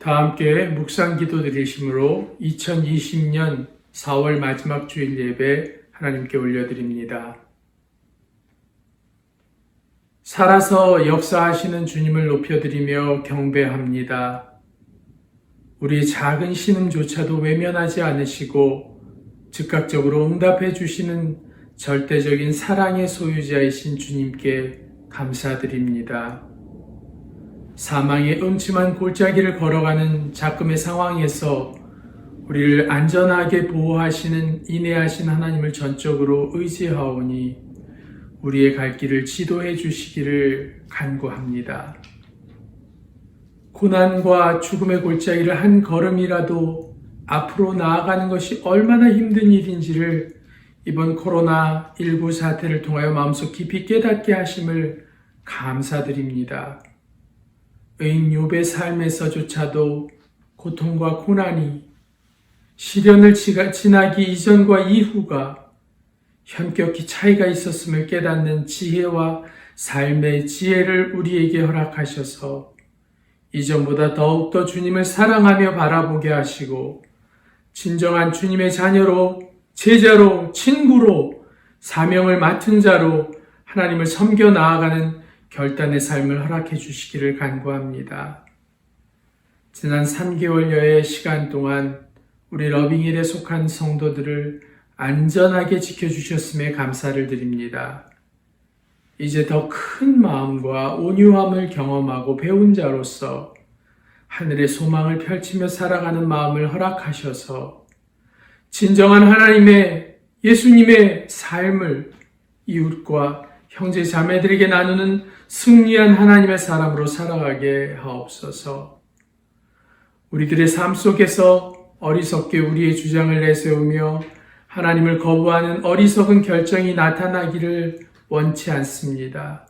다 함께 묵상 기도 드리심으로 2020년 4월 마지막 주일 예배 하나님께 올려드립니다. 살아서 역사하시는 주님을 높여드리며 경배합니다. 우리 작은 신음조차도 외면하지 않으시고 즉각적으로 응답해 주시는 절대적인 사랑의 소유자이신 주님께 감사드립니다. 사망의 음침한 골짜기를 걸어가는 작금의 상황에서 우리를 안전하게 보호하시는 인내하신 하나님을 전적으로 의지하오니 우리의 갈 길을 지도해 주시기를 간구합니다. 고난과 죽음의 골짜기를 한 걸음이라도 앞으로 나아가는 것이 얼마나 힘든 일인지를 이번 코로나19 사태를 통하여 마음속 깊이 깨닫게 하심을 감사드립니다. 의인 욥의 삶에서조차도 고통과 고난이 시련을 지나기 이전과 이후가 현격히 차이가 있었음을 깨닫는 지혜와 삶의 지혜를 우리에게 허락하셔서 이전보다 더욱더 주님을 사랑하며 바라보게 하시고 진정한 주님의 자녀로, 제자로, 친구로, 사명을 맡은 자로 하나님을 섬겨 나아가는 결단의 삶을 허락해 주시기를 간구합니다. 지난 3개월여의 시간 동안 우리 러빙힐에 속한 성도들을 안전하게 지켜주셨음에 감사를 드립니다. 이제 더 큰 마음과 온유함을 경험하고 배운 자로서 하늘의 소망을 펼치며 살아가는 마음을 허락하셔서 진정한 하나님의 예수님의 삶을 이웃과 형제 자매들에게 나누는 승리한 하나님의 사람으로 살아가게 하옵소서. 우리들의 삶 속에서 어리석게 우리의 주장을 내세우며 하나님을 거부하는 어리석은 결정이 나타나기를 원치 않습니다.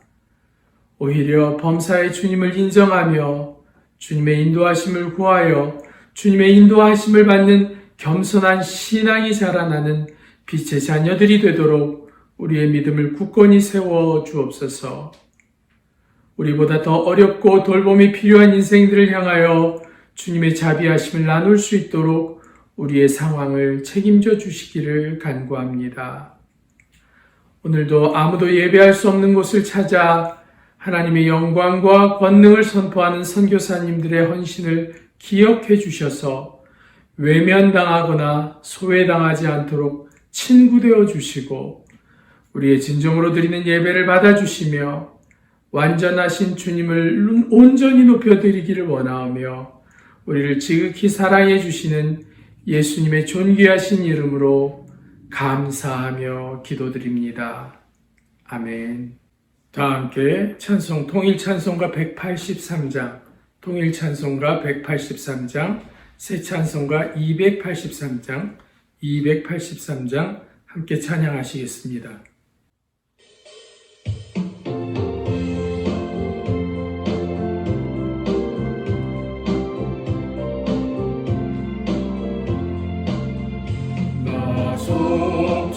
오히려 범사의 주님을 인정하며 주님의 인도하심을 구하여 주님의 인도하심을 받는 겸손한 신앙이 자라나는 빛의 자녀들이 되도록 우리의 믿음을 굳건히 세워 주옵소서. 우리보다 더 어렵고 돌봄이 필요한 인생들을 향하여 주님의 자비하심을 나눌 수 있도록 우리의 상황을 책임져 주시기를 간구합니다. 오늘도 아무도 예배할 수 없는 곳을 찾아 하나님의 영광과 권능을 선포하는 선교사님들의 헌신을 기억해 주셔서 외면당하거나 소외당하지 않도록 친구되어 주시고 우리의 진정으로 드리는 예배를 받아주시며 완전하신 주님을 온전히 높여드리기를 원하오며 우리를 지극히 사랑해 주시는 예수님의 존귀하신 이름으로 감사하며 기도드립니다. 아멘. 다 함께 찬송 통일찬송가 183장, 통일찬송가 183장, 새찬송가 283장, 283장 함께 찬양하시겠습니다.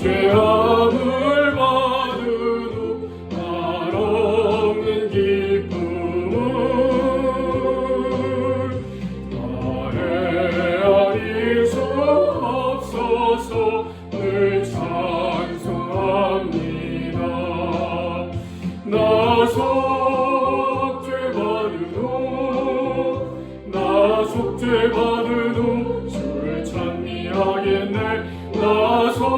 죄함을 받은 후 날 없는 기쁨을 나의 수 없어서 늘 찬송합니다. 나 속죄받은 후 주를 찬미하겠네. 나 속죄받은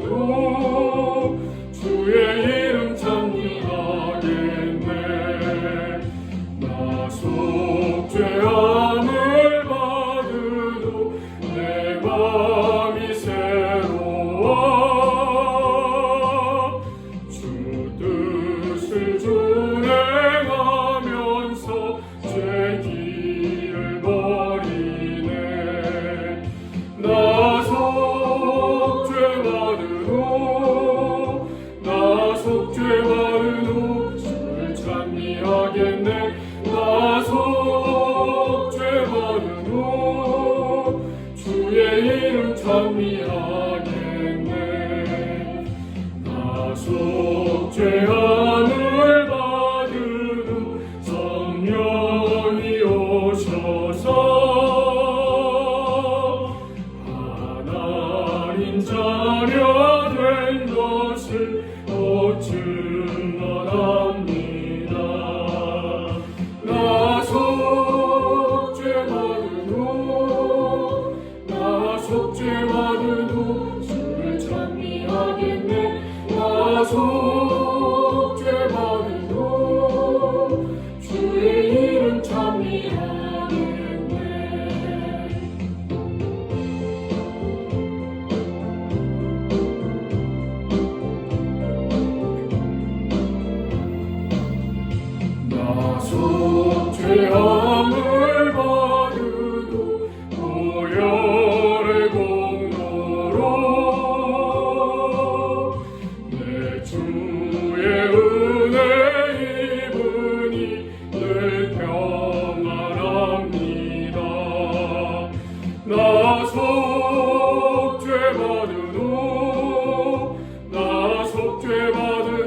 후 주의 이름 찬미하겠네. 나 속죄함을 받은 후 내 맘이 새로워 주 뜻을 준행하면서 죄 길을 버리네. 나 속죄받은 후 주를 찬미하겠네. 나 속죄받은 후 주의 이름 찬미하겠네. 나 속죄함을 받은 후 성령이 나서 죄함을 받으도 보혈의 공로로 내 주의 은혜 입으니 늘 평안합니다. 나서 죄 받은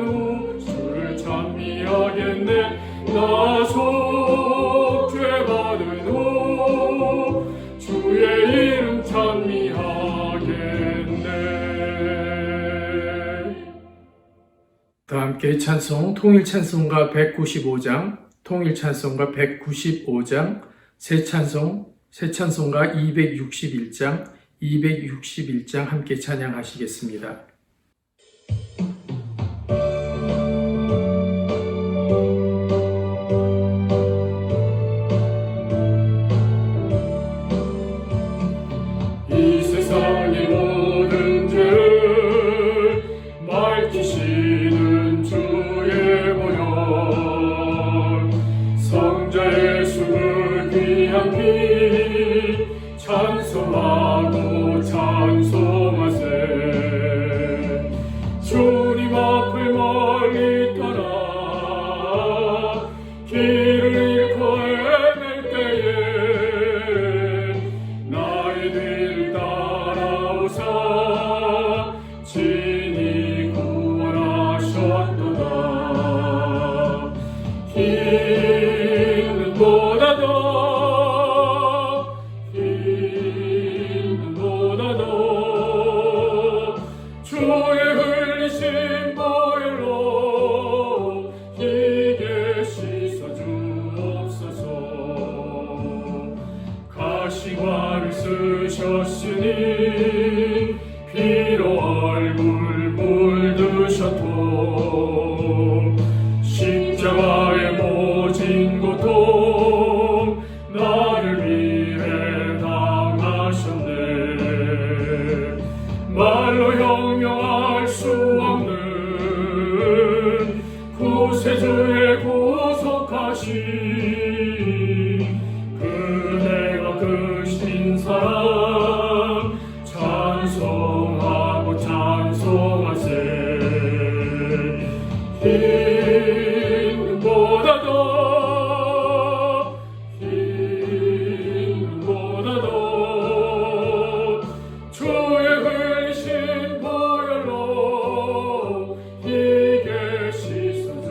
후 주를 찬미하겠네. 나서 죄 받은 후 주의 이름 찬미하겠네. 다 함께 찬송, 통일 찬송가 195장, 통일 찬송가 195장, 새 찬송가 261장, 261장 함께 찬양하시겠습니다. 이 세상의 모든 죄를 맑히시는 주의 보혈, 성자 예수의 귀한 피 찬송하고 찬송하세. 주님 앞을 멀리 떠나 길을 잃고 헤맬 때에 나의 뒤를 따라오사 친히 구원하셨도다. 힘은 보다도 주의 흘리신 보혈로 이게 씻어주옵소서. 가시관을 쓰셨으니 피로 얼굴 물드셨고 십자가의 모진 고통 나를 위해 당하셨네. 말로 형용할 수 없는 구세주의 구속하신 그대가 크신 사랑 찬송하고 찬송하세. 힘보다도 주의 흘리신 보혈로 이게 씻어주옵소서.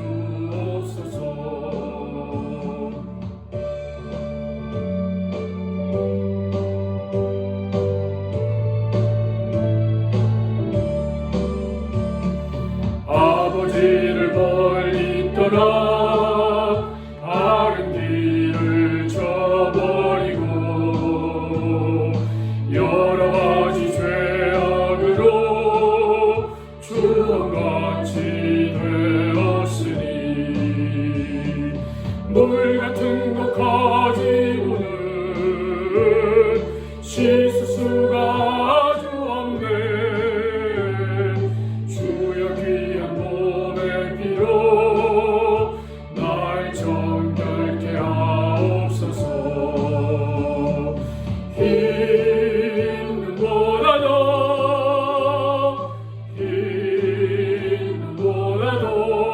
아버지를 멀리 떠나 바른 길을 저버리고 여러 가지 죄악으로 주원같이 되었으니 물 같은 것 가지고는 씻을 수가 아주 없네. 주여 귀한 몸의 피로 날 정결케 하옵소서. 힘보다도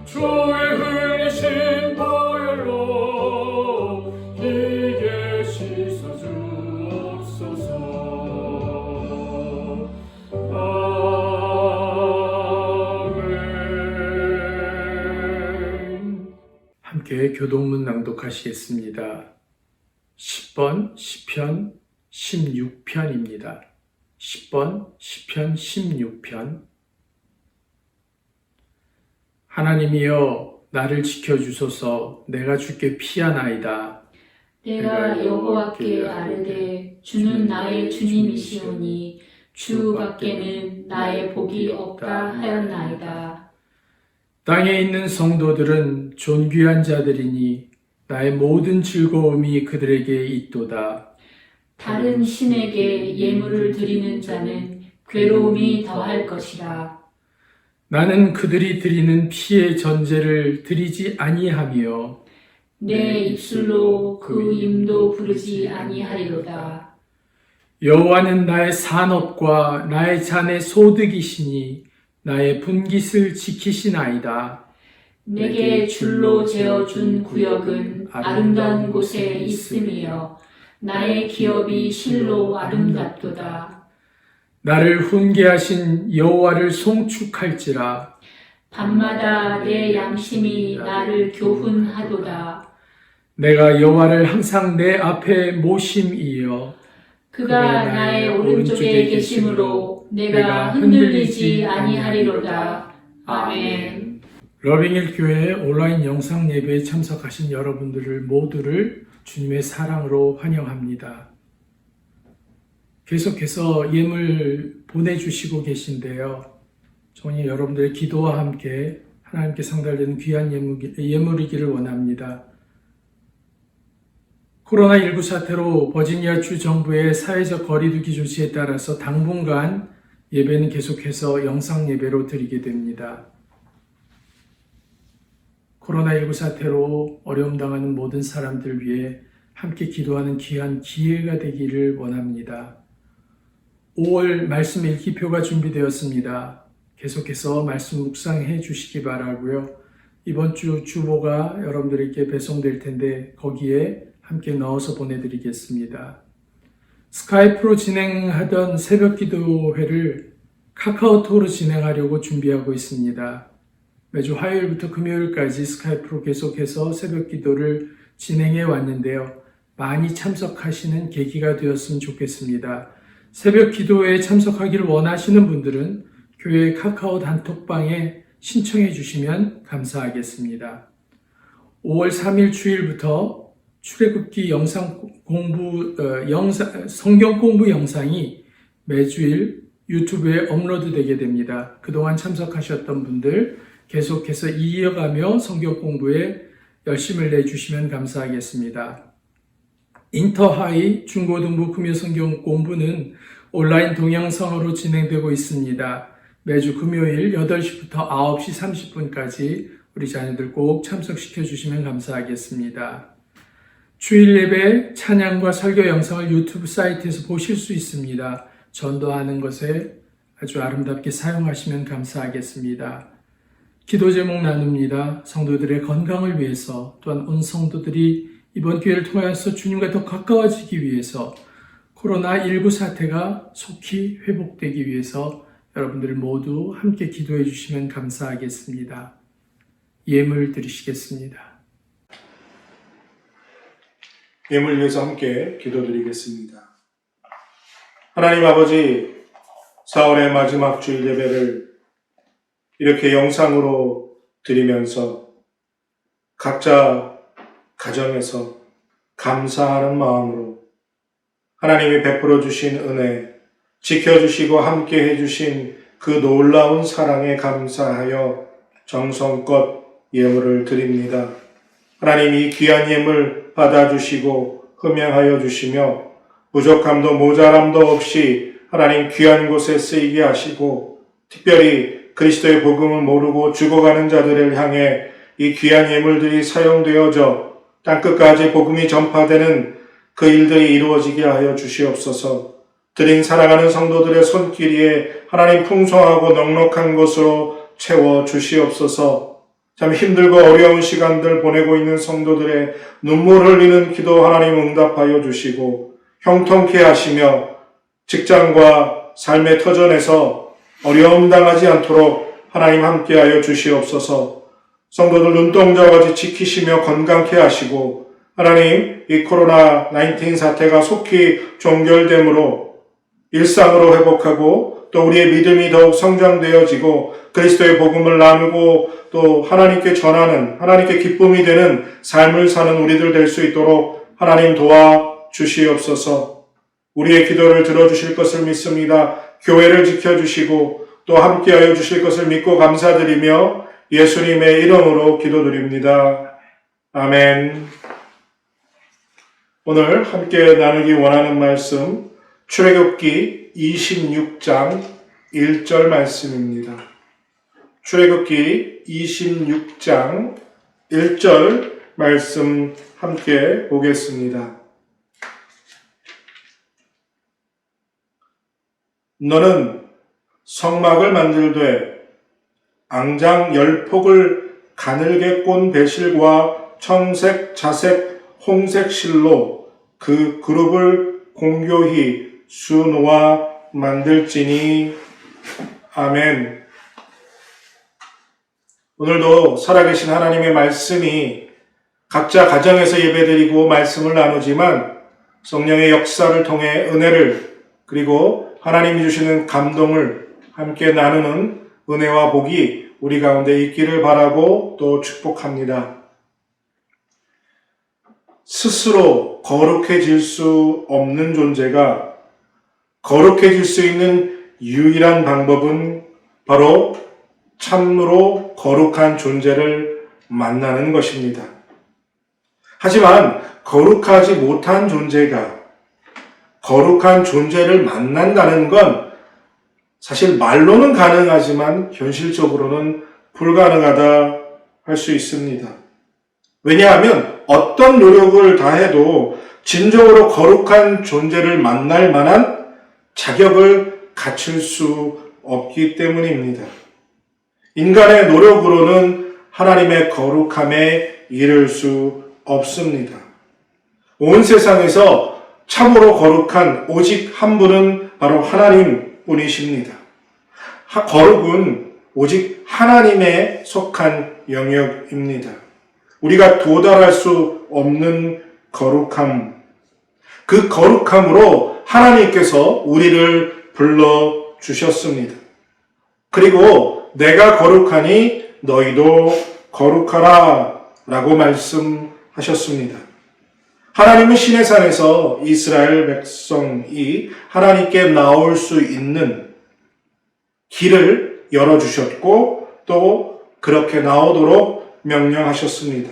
주의 흘리신 보혈로 이게 씻어주옵소서. 아멘. 함께 교동문 낭독하시겠습니다. 10번 시편 16편입니다. 10번 시편 16편. 하나님이여 나를 지켜주소서. 내가 주께 피하나이다. 내가 여호와께 아뢰되 주는 나의 주님이시오니 주 밖에는 나의 복이 없다 하였나이다. 땅에 있는 성도들은 존귀한 자들이니 나의 모든 즐거움이 그들에게 있도다. 다른 신에게 예물을 드리는 자는 괴로움이 더할 것이라. 나는 그들이 드리는 피의 전제를 드리지 아니하며 내 입술로 그 임도 부르지 아니하리로다. 여호와는 나의 산업과 나의 잔의 소득이시니 나의 분깃을 지키시나이다. 내게 줄로 재어준 구역은 아름다운 곳에 있음이여 나의 기업이 실로 아름답도다. 나를 훈계하신 여호와를 송축할지라. 밤마다 내 양심이 나를 교훈하도다. 내가 여호와를 항상 내 앞에 모심이여 그가 나의 오른쪽에 계심으로 내가 흔들리지 아니하리로다. 아멘. 러빙힐 교회 온라인 영상 예배에 참석하신 여러분들을 모두를 주님의 사랑으로 환영합니다. 계속해서 예물 보내주시고 계신데요. 정말 여러분들의 기도와 함께 하나님께 상달되는 귀한 예물이기를 원합니다. 코로나19 사태로 버지니아 주 정부의 사회적 거리두기 조치에 따라서 당분간 예배는 계속해서 영상 예배로 드리게 됩니다. 코로나19 사태로 어려움 당하는 모든 사람들 위해 함께 기도하는 귀한 기회가 되기를 원합니다. 5월 말씀 읽기표가 준비되었습니다. 계속해서 말씀 묵상해 주시기 바라고요. 이번 주 주보가 여러분들에게 배송될 텐데 거기에 함께 넣어서 보내드리겠습니다. 스카이프로 진행하던 새벽 기도회를 카카오톡으로 진행하려고 준비하고 있습니다. 매주 화요일부터 금요일까지 스카이프로 계속해서 새벽 기도를 진행해 왔는데요. 많이 참석하시는 계기가 되었으면 좋겠습니다. 새벽 기도회에 참석하기를 원하시는 분들은 교회 카카오 단톡방에 신청해 주시면 감사하겠습니다. 5월 3일 주일부터 출애굽기 성경 공부 영상이 매주일 유튜브에 업로드 되게 됩니다. 그동안 참석하셨던 분들 계속해서 이어가며 성경 공부에 열심을 내주시면 감사하겠습니다. 인터하이 중고등부 금요 성경 공부는 온라인 동영상으로 진행되고 있습니다. 매주 금요일 8시부터 9시 30분까지 우리 자녀들 꼭 참석시켜 주시면 감사하겠습니다. 주일 예배 찬양과 설교 영상을 유튜브 사이트에서 보실 수 있습니다. 전도하는 것에 아주 아름답게 사용하시면 감사하겠습니다. 기도 제목 나눕니다. 성도들의 건강을 위해서 또한 온 성도들이 이번 기회를 통해서 주님과 더 가까워지기 위해서 코로나19 사태가 속히 회복되기 위해서 여러분들 모두 함께 기도해 주시면 감사하겠습니다. 예물 드리시겠습니다. 예물 위해서 함께 기도드리겠습니다. 하나님 아버지, 4월의 마지막 주일 예배를 이렇게 영상으로 드리면서 각자 가정에서 감사하는 마음으로 하나님이 베풀어 주신 은혜, 지켜주시고 함께 해주신 그 놀라운 사랑에 감사하여 정성껏 예물을 드립니다. 하나님 이 귀한 예물 받아주시고 흠양하여 주시며 부족함도 모자람도 없이 하나님 귀한 곳에 쓰이게 하시고 특별히 그리스도의 복음을 모르고 죽어가는 자들을 향해 이 귀한 예물들이 사용되어져 땅끝까지 복음이 전파되는 그 일들이 이루어지게 하여 주시옵소서. 드린 사랑하는 성도들의 손길이에 하나님 풍성하고 넉넉한 것으로 채워 주시옵소서. 참 힘들고 어려운 시간들 보내고 있는 성도들의 눈물 흘리는 기도 하나님 응답하여 주시고 형통케 하시며 직장과 삶의 터전에서 어려움 당하지 않도록 하나님 함께하여 주시옵소서. 성도들 눈동자와 같이 지키시며 건강케 하시고 하나님 이 코로나19 사태가 속히 종결됨으로 일상으로 회복하고 또 우리의 믿음이 더욱 성장되어지고 그리스도의 복음을 나누고 또 하나님께 전하는 하나님께 기쁨이 되는 삶을 사는 우리들 될 수 있도록 하나님 도와주시옵소서. 우리의 기도를 들어주실 것을 믿습니다. 교회를 지켜주시고 또 함께하여 주실 것을 믿고 감사드리며 예수님의 이름으로 기도드립니다. 아멘. 오늘 함께 나누기 원하는 말씀 출애굽기 26장 1절 말씀입니다. 출애굽기 26장 1절 말씀 함께 보겠습니다. 너는 성막을 만들되 앙장 10폭을 가늘게 꼰 배실과 청색, 자색, 홍색 실로 그 그룹을 공교히 수놓아 만들지니. 아멘. 오늘도 살아계신 하나님의 말씀이 각자 가정에서 예배드리고 말씀을 나누지만 성령의 역사를 통해 은혜를 그리고 하나님이 주시는 감동을 함께 나누는 은혜와 복이 우리 가운데 있기를 바라고 또 축복합니다. 스스로 거룩해질 수 없는 존재가 거룩해질 수 있는 유일한 방법은 바로 참으로 거룩한 존재를 만나는 것입니다. 하지만 거룩하지 못한 존재가 거룩한 존재를 만난다는 건 사실 말로는 가능하지만 현실적으로는 불가능하다 할 수 있습니다. 왜냐하면 어떤 노력을 다해도 진정으로 거룩한 존재를 만날 만한 자격을 갖출 수 없기 때문입니다. 인간의 노력으로는 하나님의 거룩함에 이를 수 없습니다. 온 세상에서 참으로 거룩한 오직 한 분은 바로 하나님 뿐이십니다. 거룩은 오직 하나님에 속한 영역입니다. 우리가 도달할 수 없는 거룩함, 그 거룩함으로 하나님께서 우리를 불러주셨습니다. 그리고 내가 거룩하니 너희도 거룩하라 라고 말씀하셨습니다. 하나님은 시내산에서 이스라엘 백성이 하나님께 나올 수 있는 길을 열어주셨고 또 그렇게 나오도록 명령하셨습니다.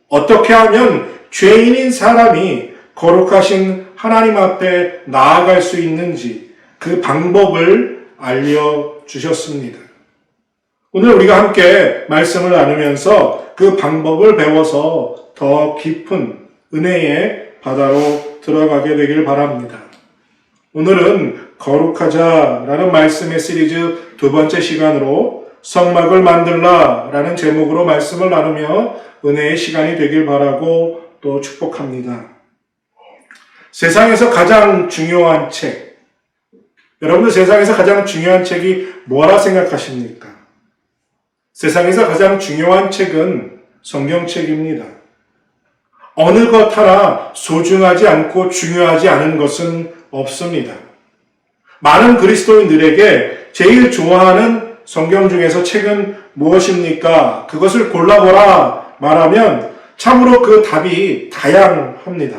어떻게 하면 죄인인 사람이 거룩하신 하나님 앞에 나아갈 수 있는지 그 방법을 알려주셨습니다. 오늘 우리가 함께 말씀을 나누면서 그 방법을 배워서 더 깊은 은혜의 바다로 들어가게 되길 바랍니다. 오늘은 거룩하자라는 말씀의 시리즈 두 번째 시간으로 성막을 만들라라는 제목으로 말씀을 나누며 은혜의 시간이 되길 바라고 또 축복합니다. 세상에서 가장 중요한 책, 여러분들 세상에서 가장 중요한 책이 뭐라 생각하십니까? 세상에서 가장 중요한 책은 성경책입니다. 어느 것 하나 소중하지 않고 중요하지 않은 것은 없습니다. 많은 그리스도인들에게 제일 좋아하는 성경 중에서 책은 무엇입니까? 그것을 골라보라 말하면 참으로 그 답이 다양합니다.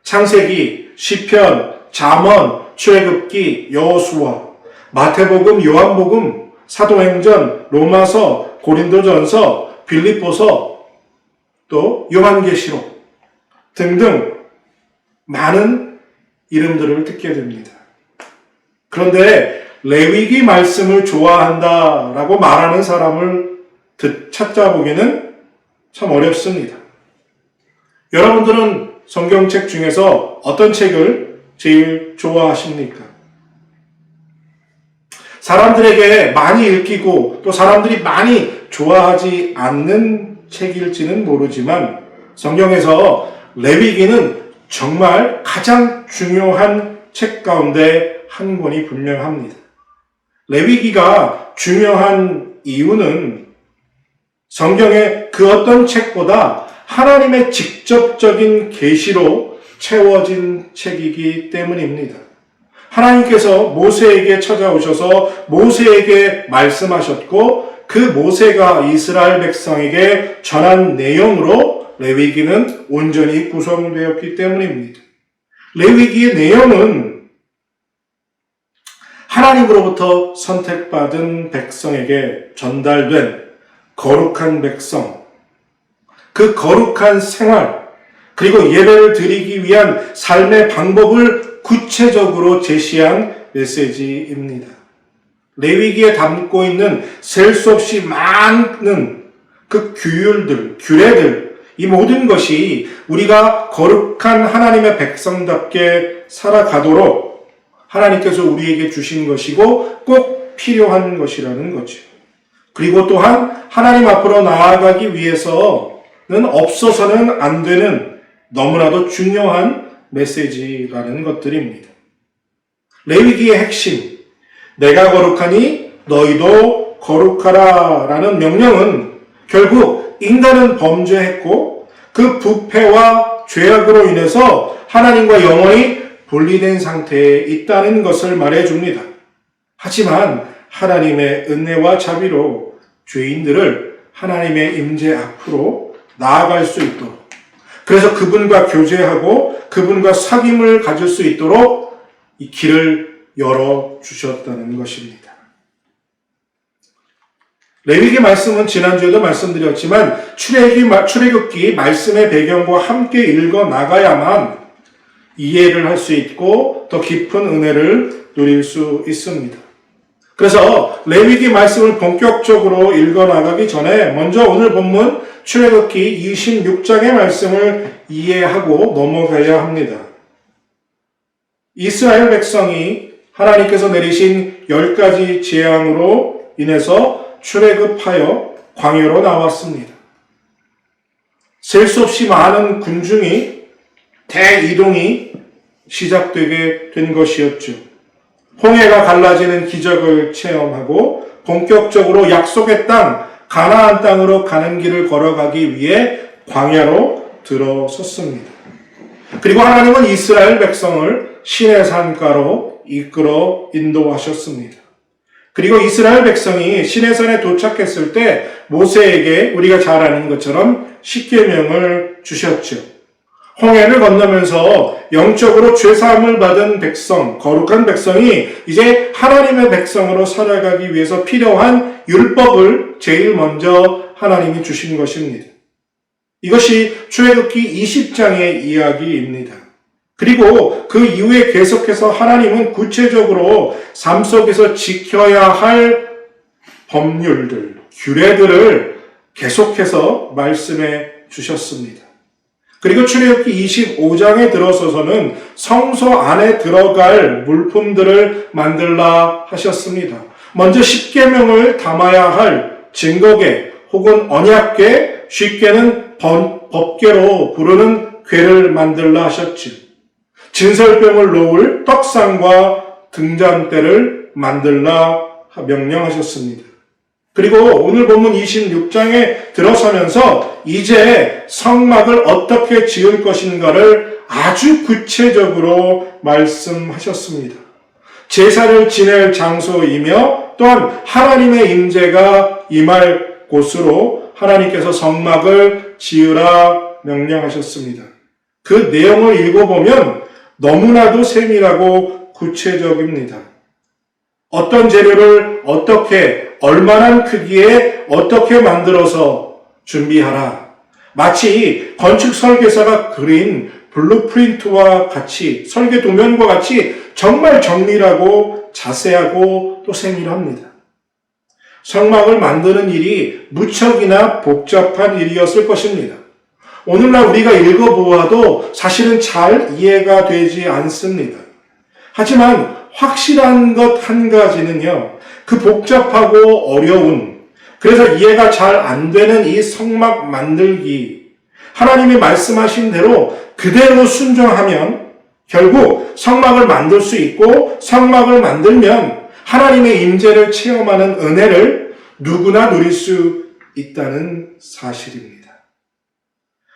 창세기, 시편, 잠언, 출애굽기, 여호수아, 마태복음, 요한복음, 사도행전, 로마서, 고린도전서, 빌립보서, 또 요한계시록 등등 많은 이름들을 듣게 됩니다. 그런데 레위기 말씀을 좋아한다라고 말하는 사람을 찾아보기는 참 어렵습니다. 여러분들은 성경책 중에서 어떤 책을 제일 좋아하십니까? 사람들에게 많이 읽히고 또 사람들이 많이 좋아하지 않는 책일지는 모르지만 성경에서 레위기는 정말 가장 중요한 책 가운데 한 권이 분명합니다. 레위기가 중요한 이유는 성경의 그 어떤 책보다 하나님의 직접적인 계시로 채워진 책이기 때문입니다. 하나님께서 모세에게 찾아오셔서 모세에게 말씀하셨고 그 모세가 이스라엘 백성에게 전한 내용으로 레위기는 온전히 구성되었기 때문입니다. 레위기의 내용은 하나님으로부터 선택받은 백성에게 전달된 거룩한 백성, 그 거룩한 생활, 그리고 예배를 드리기 위한 삶의 방법을 구체적으로 제시한 메시지입니다. 레위기에 담고 있는 셀 수 없이 많은 그 규율들, 규례들, 이 모든 것이 우리가 거룩한 하나님의 백성답게 살아가도록 하나님께서 우리에게 주신 것이고 꼭 필요한 것이라는 거죠. 그리고 또한 하나님 앞으로 나아가기 위해서는 없어서는 안 되는 너무나도 중요한 메시지라는 것들입니다. 레위기의 핵심, 내가 거룩하니 너희도 거룩하라 라는 명령은 결국 인간은 범죄했고 그 부패와 죄악으로 인해서 하나님과 영원히 분리된 상태에 있다는 것을 말해줍니다. 하지만 하나님의 은혜와 자비로 죄인들을 하나님의 임재 앞으로 나아갈 수 있도록, 그래서 그분과 교제하고 그분과 사귐을 가질 수 있도록 이 길을 열어주셨다는 것입니다. 레위기 말씀은 지난주에도 말씀드렸지만 출애굽기 말씀의 배경과 함께 읽어 나가야만 이해를 할 수 있고 더 깊은 은혜를 누릴 수 있습니다. 그래서 레위기 말씀을 본격적으로 읽어 나가기 전에 먼저 오늘 본문 출애굽기 26장의 말씀을 이해하고 넘어가야 합니다. 이스라엘 백성이 하나님께서 내리신 10가지 재앙으로 인해서 출애굽하여 광야로 나왔습니다. 셀 수 없이 많은 군중이 대이동이 시작되게 된 것이었죠. 홍해가 갈라지는 기적을 체험하고 본격적으로 약속의 땅, 가나안 땅으로 가는 길을 걸어가기 위해 광야로 들어섰습니다. 그리고 하나님은 이스라엘 백성을 시내 산가로 이끌어 인도하셨습니다. 그리고 이스라엘 백성이 시내산에 도착했을 때 모세에게 우리가 잘 아는 것처럼 십계명을 주셨죠. 홍해를 건너면서 영적으로 죄사함을 받은 백성, 거룩한 백성이 이제 하나님의 백성으로 살아가기 위해서 필요한 율법을 제일 먼저 하나님이 주신 것입니다. 이것이 출애굽기 20장의 이야기입니다. 그리고 그 이후에 계속해서 하나님은 구체적으로 삶 속에서 지켜야 할 법률들, 규례들을 계속해서 말씀해 주셨습니다. 그리고 출애굽기 25장에 들어서서는 성소 안에 들어갈 물품들을 만들라 하셨습니다. 먼저 십계명을 담아야 할 증거궤 혹은 언약궤, 쉽게는 법궤로 부르는 궤를 만들라 하셨지. 진설병을 놓을 떡상과 등잔대를 만들라 명령하셨습니다. 그리고 오늘 본문 26장에 들어서면서 이제 성막을 어떻게 지을 것인가를 아주 구체적으로 말씀하셨습니다. 제사를 지낼 장소이며 또한 하나님의 임재가 임할 곳으로 하나님께서 성막을 지으라 명령하셨습니다. 그 내용을 읽어보면 너무나도 세밀하고 구체적입니다. 어떤 재료를 어떻게, 얼마나 크기에 어떻게 만들어서 준비하라. 마치 건축 설계사가 그린 블루프린트와 같이, 설계 도면과 같이 정말 정밀하고 자세하고 또 세밀합니다. 성막을 만드는 일이 무척이나 복잡한 일이었을 것입니다. 오늘날 우리가 읽어보아도 사실은 잘 이해가 되지 않습니다. 하지만 확실한 것 한 가지는요, 그 복잡하고 어려운, 그래서 이해가 잘 안 되는 이 성막 만들기, 하나님이 말씀하신 대로 그대로 순종하면 결국 성막을 만들 수 있고, 성막을 만들면 하나님의 임재를 체험하는 은혜를 누구나 누릴 수 있다는 사실입니다.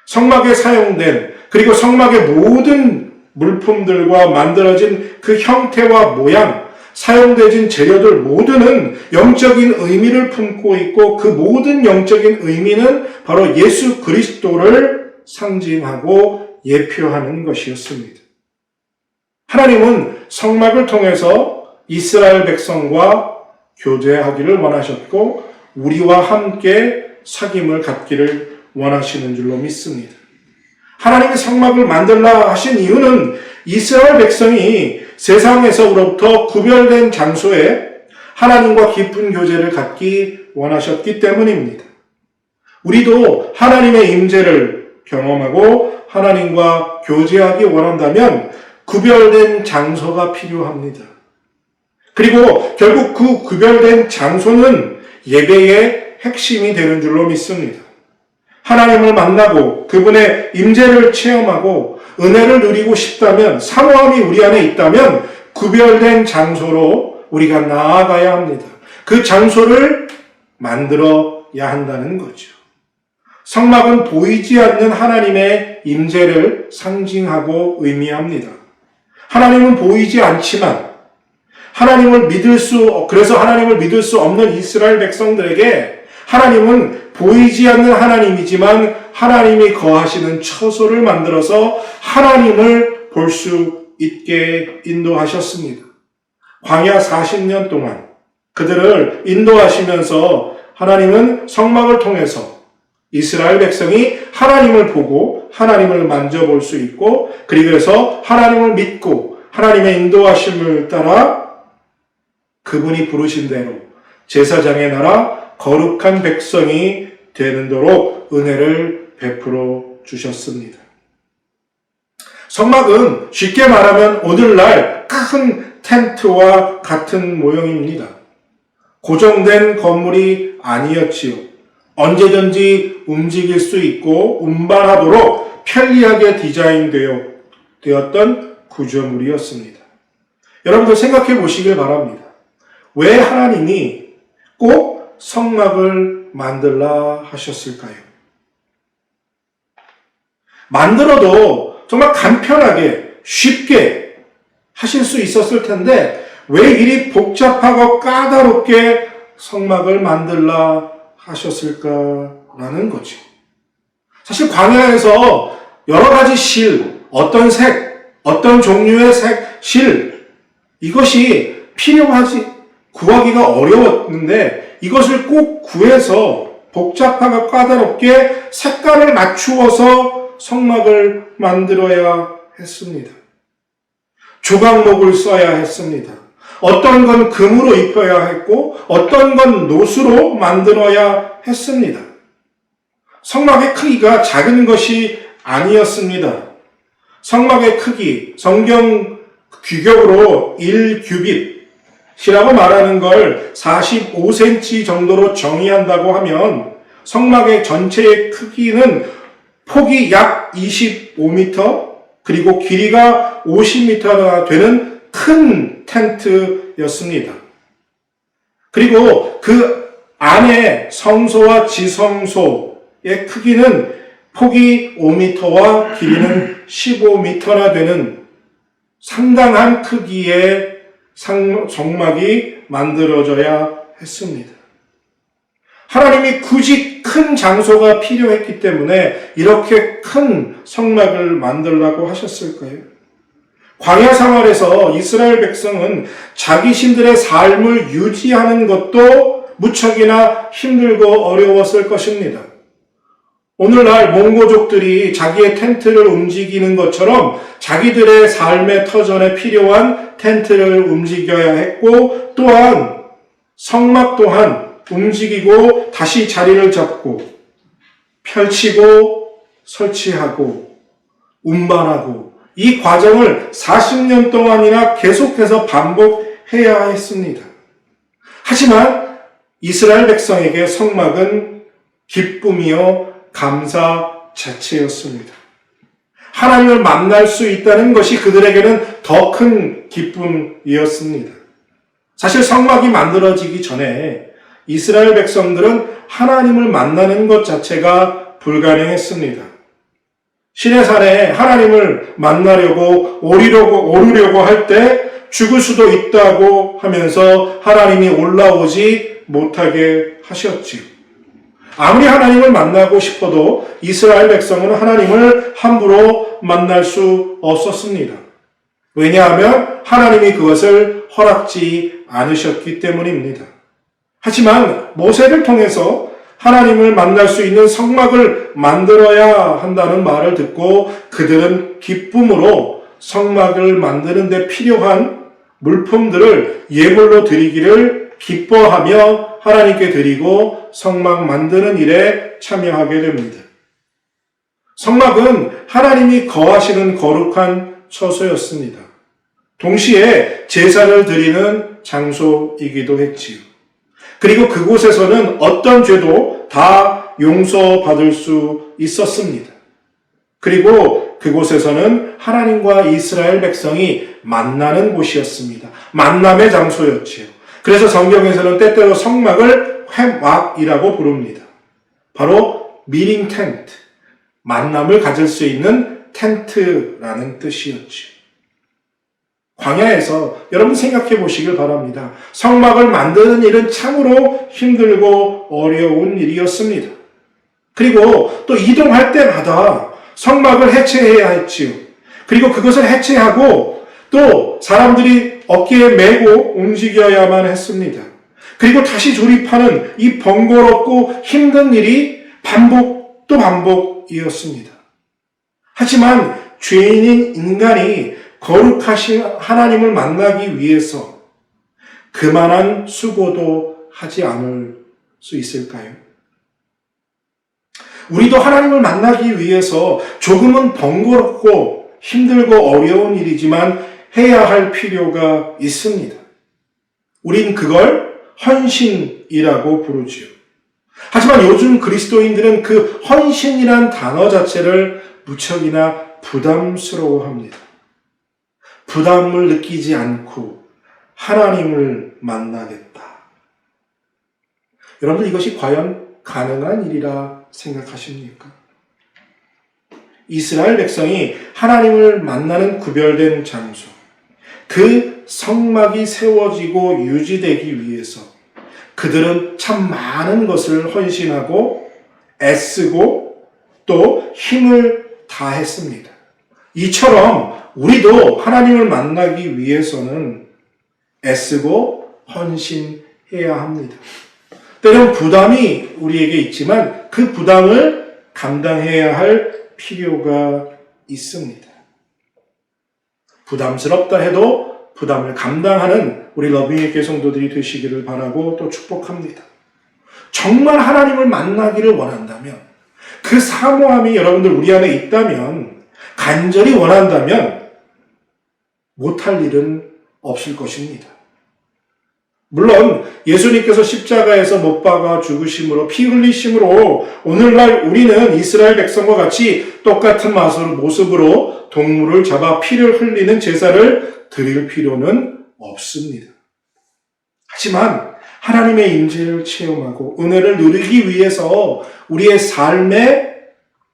성막에 사용된, 그리고 성막의 모든 물품들과 만들어진 그 형태와 모양, 사용되진 재료들 모두는 영적인 의미를 품고 있고 그 모든 영적인 의미는 바로 예수 그리스도를 상징하고 예표하는 것이었습니다. 하나님은 성막을 통해서 이스라엘 백성과 교제하기를 원하셨고 우리와 함께 사귐을 갖기를 원하시는 줄로 믿습니다. 하나님이 성막을 만들라 하신 이유는 이스라엘 백성이 세상에서부터 구별된 장소에 하나님과 깊은 교제를 갖기 원하셨기 때문입니다. 우리도 하나님의 임재를 경험하고 하나님과 교제하기 원한다면 구별된 장소가 필요합니다. 그리고 결국 그 구별된 장소는 예배의 핵심이 되는 줄로 믿습니다. 하나님을 만나고 그분의 임재를 체험하고 은혜를 누리고 싶다면, 사모함이 우리 안에 있다면 구별된 장소로 우리가 나아가야 합니다. 그 장소를 만들어야 한다는 거죠. 성막은 보이지 않는 하나님의 임재를 상징하고 의미합니다. 하나님은 보이지 않지만 그래서 하나님을 믿을 수 없는 이스라엘 백성들에게 하나님은 보이지 않는 하나님이지만 하나님이 거하시는 처소를 만들어서 하나님을 볼 수 있게 인도하셨습니다. 광야 40년 동안 그들을 인도하시면서 하나님은 성막을 통해서 이스라엘 백성이 하나님을 보고 하나님을 만져볼 수 있고, 그래서 하나님을 믿고 하나님의 인도하심을 따라 그분이 부르신 대로 제사장의 나라 거룩한 백성이 되는도록 은혜를 베풀어 주셨습니다. 성막은 쉽게 말하면 오늘날 큰 텐트와 같은 모형입니다. 고정된 건물이 아니었지요. 언제든지 움직일 수 있고 운반하도록 편리하게 디자인되었던 구조물이었습니다. 여러분들 생각해 보시길 바랍니다. 왜 하나님이 꼭 성막을 만들라 하셨을까요? 만들어도 정말 간편하게 쉽게 하실 수 있었을 텐데 왜 이리 복잡하고 까다롭게 성막을 만들라 하셨을까라는 거죠. 사실 광야에서 여러 가지 실, 어떤 색, 어떤 종류의 실, 이것이 구하기가 어려웠는데 이것을 꼭 구해서 복잡하고 까다롭게 색깔을 맞추어서 성막을 만들어야 했습니다. 조각목을 써야 했습니다. 어떤 건 금으로 입혀야 했고 어떤 건 노수로 만들어야 했습니다. 성막의 크기가 작은 것이 아니었습니다. 성막의 크기, 성경 규격으로 1규빗이라고 말하는 걸 45cm 정도로 정의한다고 하면 성막의 전체의 크기는 폭이 약 25m, 그리고 길이가 50m가 되는 큰 텐트였습니다. 그리고 그 안에 성소와 지성소의 크기는 폭이 5m와 길이는 15m나 되는 상당한 크기의 성막이 만들어져야 했습니다. 하나님이 굳이 큰 장소가 필요했기 때문에 이렇게 큰 성막을 만들라고 하셨을까요? 광야 생활에서 이스라엘 백성은 자기 신들의 삶을 유지하는 것도 무척이나 힘들고 어려웠을 것입니다. 오늘날 몽고족들이 자기의 텐트를 움직이는 것처럼 자기들의 삶의 터전에 필요한 텐트를 움직여야 했고, 또한 성막 또한 움직이고 다시 자리를 잡고 펼치고 설치하고 운반하고 이 과정을 40년 동안이나 계속해서 반복해야 했습니다. 하지만 이스라엘 백성에게 성막은 기쁨이요 감사 자체였습니다. 하나님을 만날 수 있다는 것이 그들에게는 더 큰 기쁨이었습니다. 사실 성막이 만들어지기 전에 이스라엘 백성들은 하나님을 만나는 것 자체가 불가능했습니다. 시내산에 하나님을 만나려고 오르려고 할 때 죽을 수도 있다고 하면서 하나님이 올라오지 못하게 하셨지요. 아무리 하나님을 만나고 싶어도 이스라엘 백성은 하나님을 함부로 만날 수 없었습니다. 왜냐하면 하나님이 그것을 허락지 않으셨기 때문입니다. 하지만 모세를 통해서 하나님을 만날 수 있는 성막을 만들어야 한다는 말을 듣고 그들은 기쁨으로 성막을 만드는 데 필요한 물품들을 예물로 드리기를 기뻐하며 하나님께 드리고 성막 만드는 일에 참여하게 됩니다. 성막은 하나님이 거하시는 거룩한 처소였습니다. 동시에 제사를 드리는 장소이기도 했지요. 그리고 그곳에서는 어떤 죄도 다 용서받을 수 있었습니다. 그리고 그곳에서는 하나님과 이스라엘 백성이 만나는 곳이었습니다. 만남의 장소였지요. 그래서 성경에서는 때때로 성막을 회막이라고 부릅니다. 바로 미팅 텐트, 만남을 가질 수 있는 텐트라는 뜻이었지요. 광야에서 여러분 생각해 보시길 바랍니다. 성막을 만드는 일은 참으로 힘들고 어려운 일이었습니다. 그리고 또 이동할 때마다 성막을 해체해야 했지요. 그리고 그것을 해체하고 또 사람들이 어깨에 메고 움직여야만 했습니다. 그리고 다시 조립하는 이 번거롭고 힘든 일이 반복 또 반복이었습니다. 하지만 죄인인 인간이 거룩하신 하나님을 만나기 위해서 그만한 수고도 하지 않을 수 있을까요? 우리도 하나님을 만나기 위해서 조금은 번거롭고 힘들고 어려운 일이지만 해야 할 필요가 있습니다. 우린 그걸 헌신이라고 부르지요. 하지만 요즘 그리스도인들은 그 헌신이란 단어 자체를 무척이나 부담스러워합니다. 부담을 느끼지 않고 하나님을 만나겠다. 여러분들 이것이 과연 가능한 일이라 생각하십니까? 이스라엘 백성이 하나님을 만나는 구별된 장소, 그 성막이 세워지고 유지되기 위해서 그들은 참 많은 것을 헌신하고 애쓰고 또 힘을 다했습니다. 이처럼 우리도 하나님을 만나기 위해서는 애쓰고 헌신해야 합니다. 때론 부담이 우리에게 있지만 그 부담을 감당해야 할 필요가 있습니다. 부담스럽다 해도 부담을 감당하는 우리 러빙의 성도들이 되시기를 바라고 또 축복합니다. 정말 하나님을 만나기를 원한다면, 그 사모함이 여러분들 우리 안에 있다면, 간절히 원한다면 못할 일은 없을 것입니다. 물론 예수님께서 십자가에서 못 박아 죽으심으로 피 흘리심으로 오늘날 우리는 이스라엘 백성과 같이 똑같은 모습으로 동물을 잡아 피를 흘리는 제사를 드릴 필요는 없습니다. 하지만 하나님의 임재를 체험하고 은혜를 누리기 위해서 우리의 삶에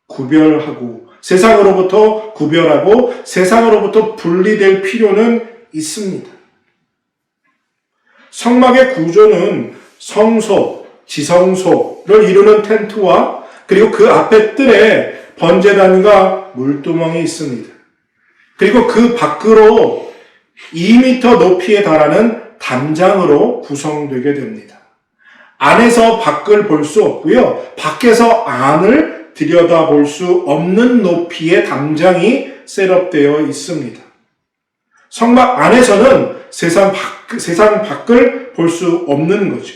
구별하고 세상으로부터 구별하고 세상으로부터 분리될 필요는 있습니다. 성막의 구조는 성소, 지성소를 이루는 텐트와 그리고 그 앞에 뜰에 번제단과 물두멍이 있습니다. 그리고 그 밖으로 2m 높이에 달하는 담장으로 구성되게 됩니다. 안에서 밖을 볼 수 없고요. 밖에서 안을 들여다볼 수 없는 높이의 담장이 셋업되어 있습니다. 성막 안에서는 세상 밖을 볼 수 없는 거죠.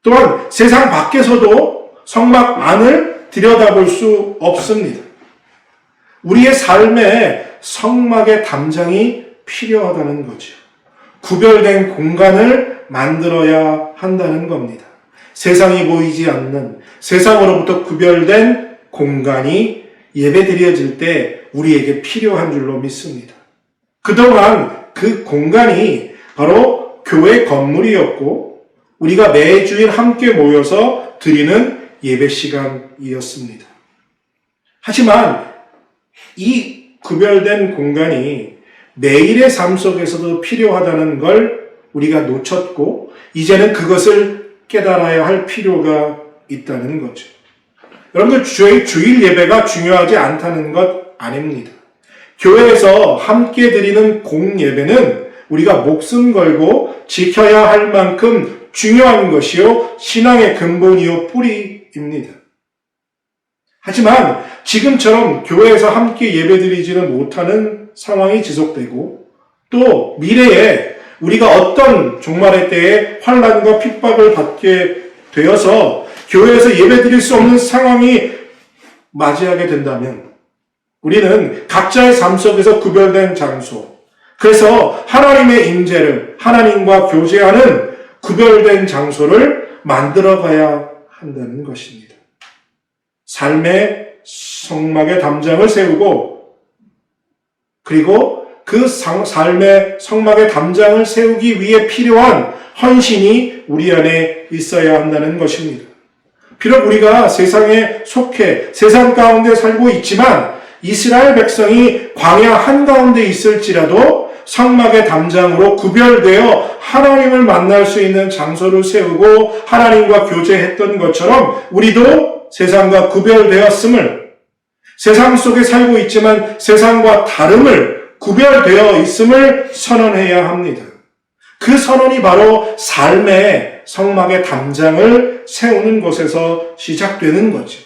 또한 세상 밖에서도 성막 안을 들여다볼 수 없습니다. 우리의 삶에 성막의 담장이 필요하다는 거죠. 구별된 공간을 만들어야 한다는 겁니다. 세상이 보이지 않는 세상으로부터 구별된 공간이 예배드려질 때 우리에게 필요한 줄로 믿습니다. 그동안 그 공간이 바로 교회 건물이었고 우리가 매주일 함께 모여서 드리는 예배 시간이었습니다. 하지만 이 구별된 공간이 매일의 삶 속에서도 필요하다는 걸 우리가 놓쳤고 이제는 그것을 깨달아야 할 필요가 있다는 거죠. 여러분들 주일 예배가 중요하지 않다는 것 아닙니다. 교회에서 함께 드리는 공예배는 우리가 목숨 걸고 지켜야 할 만큼 중요한 것이요 신앙의 근본이요 뿌리입니다. 하지만 지금처럼 교회에서 함께 예배드리지는 못하는 상황이 지속되고 또 미래에 우리가 어떤 종말의 때에 환난과 핍박을 받게 되어서 교회에서 예배드릴 수 없는 상황이 맞이하게 된다면 우리는 각자의 삶 속에서 구별된 장소, 그래서 하나님의 임재를 하나님과 교제하는 구별된 장소를 만들어가야 한다는 것입니다. 삶의 성막의 담장을 세우고 그리고 그 삶의 성막의 담장을 세우기 위해 필요한 헌신이 우리 안에 있어야 한다는 것입니다. 비록 우리가 세상에 속해 세상 가운데 살고 있지만 이스라엘 백성이 광야 한가운데 있을지라도 성막의 담장으로 구별되어 하나님을 만날 수 있는 장소를 세우고 하나님과 교제했던 것처럼 우리도 세상과 구별되었음을, 세상 속에 살고 있지만 세상과 다름을 구별되어 있음을 선언해야 합니다. 그 선언이 바로 삶의 성막의 담장을 세우는 곳에서 시작되는 거죠.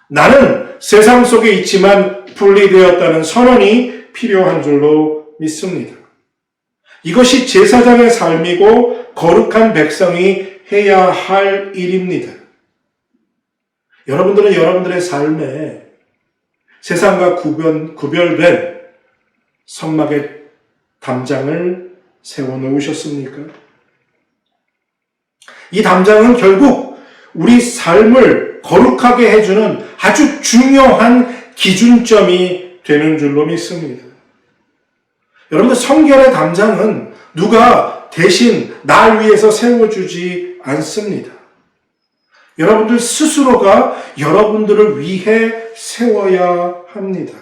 나는 세상 속에 있지만 분리되었다는 선언이 필요한 줄로 믿습니다. 이것이 제사장의 삶이고 거룩한 백성이 해야 할 일입니다. 여러분들은 여러분들의 삶에 세상과 구별된 성막의 담장을 세워놓으셨습니까? 이 담장은 결국 우리 삶을 거룩하게 해주는 아주 중요한 기준점이 되는 줄로 믿습니다. 여러분들 성결의 담장은 누가 대신 날 위해서 세워주지 않습니다. 여러분들 스스로가 여러분들을 위해 세워야 합니다.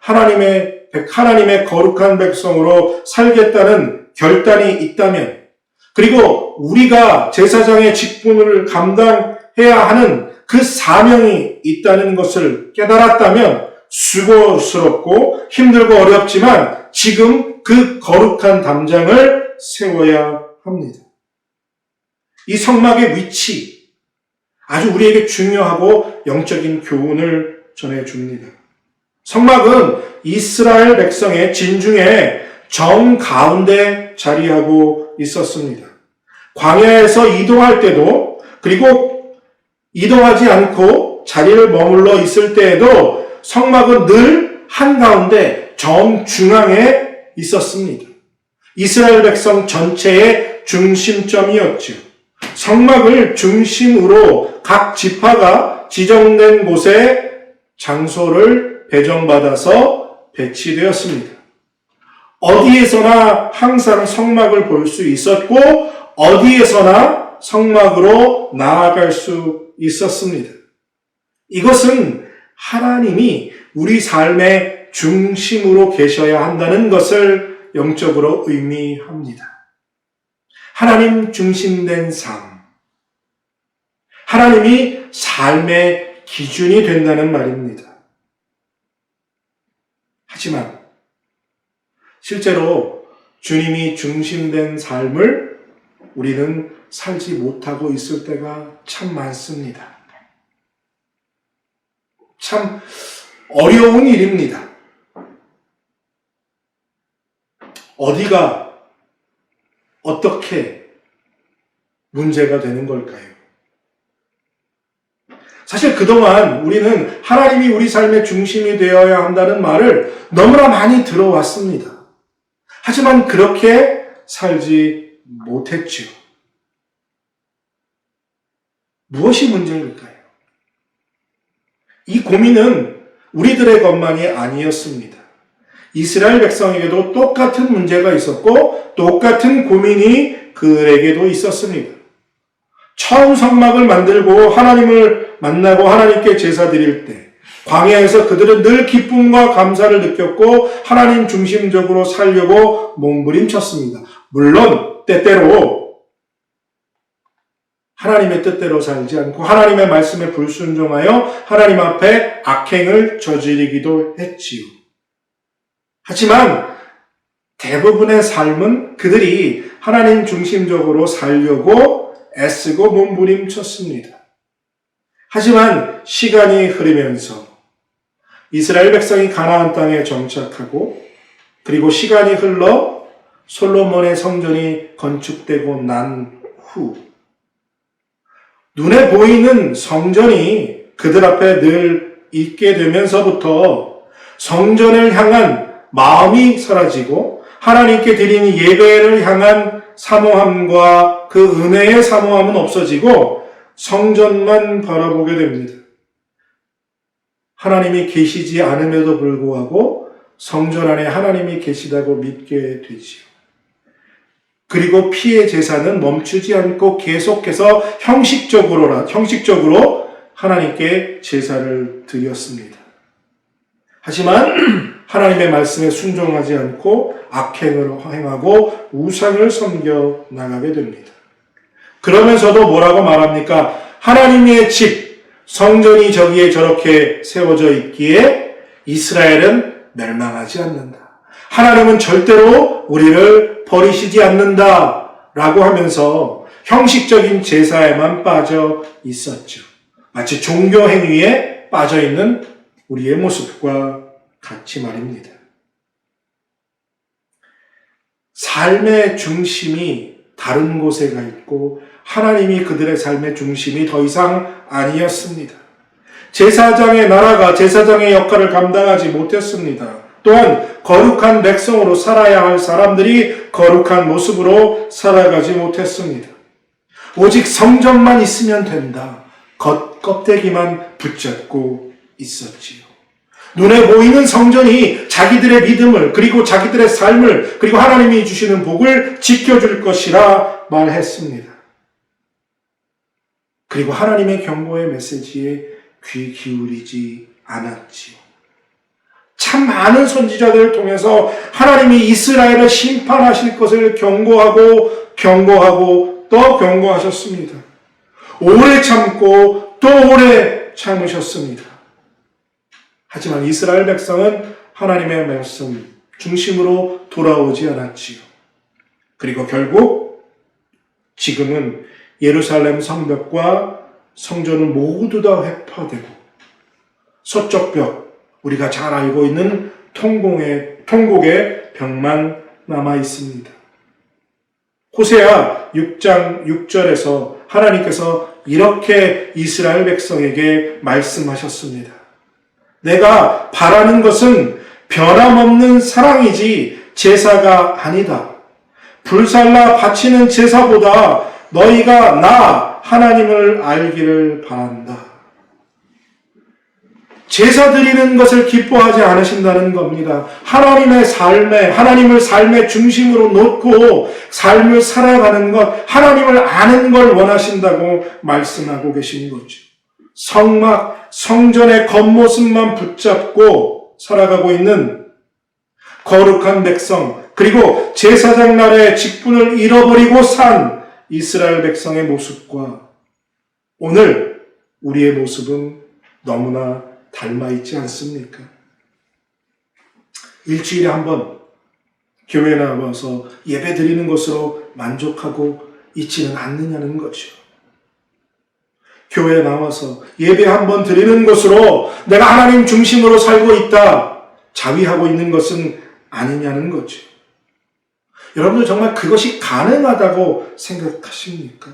하나님의 거룩한 백성으로 살겠다는 결단이 있다면, 그리고 우리가 제사장의 직분을 감당해야 하는 그 사명이 있다는 것을 깨달았다면 수고스럽고 힘들고 어렵지만 지금 그 거룩한 담장을 세워야 합니다. 이 성막의 위치, 아주 우리에게 중요하고 영적인 교훈을 전해줍니다. 성막은 이스라엘 백성의 진중에 정 가운데 자리하고 있었습니다. 광야에서 이동할 때도, 그리고 이동하지 않고 자리를 머물러 있을 때에도 성막은 늘 한가운데 정중앙에 있었습니다. 이스라엘 백성 전체의 중심점이었죠. 성막을 중심으로 각 지파가 지정된 곳에 장소를 배정받아서 배치되었습니다. 어디에서나 항상 성막을 볼 수 있었고 어디에서나 성막으로 나아갈 수 있었습니다. 이것은 하나님이 우리 삶의 중심으로 계셔야 한다는 것을 영적으로 의미합니다. 하나님 중심된 삶, 하나님이 삶의 기준이 된다는 말입니다. 하지만 실제로 주님이 중심된 삶을 우리는 살지 못하고 있을 때가 참 많습니다. 참 어려운 일입니다. 어디가 어떻게 문제가 되는 걸까요? 사실 그동안 우리는 하나님이 우리 삶의 중심이 되어야 한다는 말을 너무나 많이 들어왔습니다. 하지만 그렇게 살지 못했죠. 무엇이 문제일까요? 이 고민은 우리들의 것만이 아니었습니다. 이스라엘 백성에게도 똑같은 문제가 있었고 똑같은 고민이 그들에게도 있었습니다. 처음 성막을 만들고 하나님을 만나고 하나님께 제사 드릴 때 광야에서 그들은 늘 기쁨과 감사를 느꼈고 하나님 중심적으로 살려고 몸부림쳤습니다. 물론 때때로 하나님의 뜻대로 살지 않고 하나님의 말씀에 불순종하여 하나님 앞에 악행을 저지르기도 했지요. 하지만 대부분의 삶은 그들이 하나님 중심적으로 살려고 애쓰고 몸부림쳤습니다. 하지만 시간이 흐르면서 이스라엘 백성이 가나안 땅에 정착하고 그리고 시간이 흘러 솔로몬의 성전이 건축되고 난 후 눈에 보이는 성전이 그들 앞에 늘 있게 되면서부터 성전을 향한 마음이 사라지고 하나님께 드리는 예배를 향한 사모함과 그 은혜의 사모함은 없어지고 성전만 바라보게 됩니다. 하나님이 계시지 않음에도 불구하고 성전 안에 하나님이 계시다고 믿게 되지요. 그리고 피의 제사는 멈추지 않고 계속해서 형식적으로 하나님께 제사를 드렸습니다. 하지만 하나님의 말씀에 순종하지 않고 악행을 행하고 우상을 섬겨 나가게 됩니다. 그러면서도 뭐라고 말합니까? 하나님의 집, 성전이 저기에 저렇게 세워져 있기에 이스라엘은 멸망하지 않는다. 하나님은 절대로 우리를 버리시지 않는다 라고 하면서 형식적인 제사에만 빠져 있었죠. 마치 종교 행위에 빠져 있는 우리의 모습과 같이 말입니다. 삶의 중심이 다른 곳에 가 있고 하나님이 그들의 삶의 중심이 더 이상 아니었습니다. 제사장의 나라가 제사장의 역할을 감당하지 못했습니다. 또한 거룩한 백성으로 살아야 할 사람들이 거룩한 모습으로 살아가지 못했습니다. 오직 성전만 있으면 된다. 겉껍데기만 붙잡고 있었지요. 눈에 보이는 성전이 자기들의 믿음을 그리고 자기들의 삶을 그리고 하나님이 주시는 복을 지켜줄 것이라 말했습니다. 그리고 하나님의 경고의 메시지에 귀 기울이지 않았지요. 참 많은 선지자들을 통해서 하나님이 이스라엘을 심판하실 것을 경고하고 또 경고하셨습니다. 오래 참고 또 오래 참으셨습니다. 하지만 이스라엘 백성은 하나님의 말씀 중심으로 돌아오지 않았지요. 그리고 결국 지금은 예루살렘 성벽과 성전은 모두 다 회파되고 서쪽 벽, 우리가 잘 알고 있는 통곡의 벽만 남아 있습니다. 호세아 6장 6절에서 하나님께서 이렇게 이스라엘 백성에게 말씀하셨습니다. 내가 바라는 것은 변함없는 사랑이지 제사가 아니다. 불살라 바치는 제사보다 너희가 나 하나님을 알기를 바란다. 제사 드리는 것을 기뻐하지 않으신다는 겁니다. 하나님을 삶의 중심으로 놓고 삶을 살아가는 것, 하나님을 아는 걸 원하신다고 말씀하고 계신 거죠. 성전의 겉모습만 붙잡고 살아가고 있는 거룩한 백성, 그리고 제사장 나라의 직분을 잃어버리고 산 이스라엘 백성의 모습과 오늘 우리의 모습은 너무나 닮아있지 않습니까? 일주일에 한 번 교회에 나와서 예배 드리는 것으로 만족하고 있지는 않느냐는 거죠. 교회에 나와서 예배 한 번 드리는 것으로 내가 하나님 중심으로 살고 있다, 자위하고 있는 것은 아니냐는 거죠. 여러분들 정말 그것이 가능하다고 생각하십니까?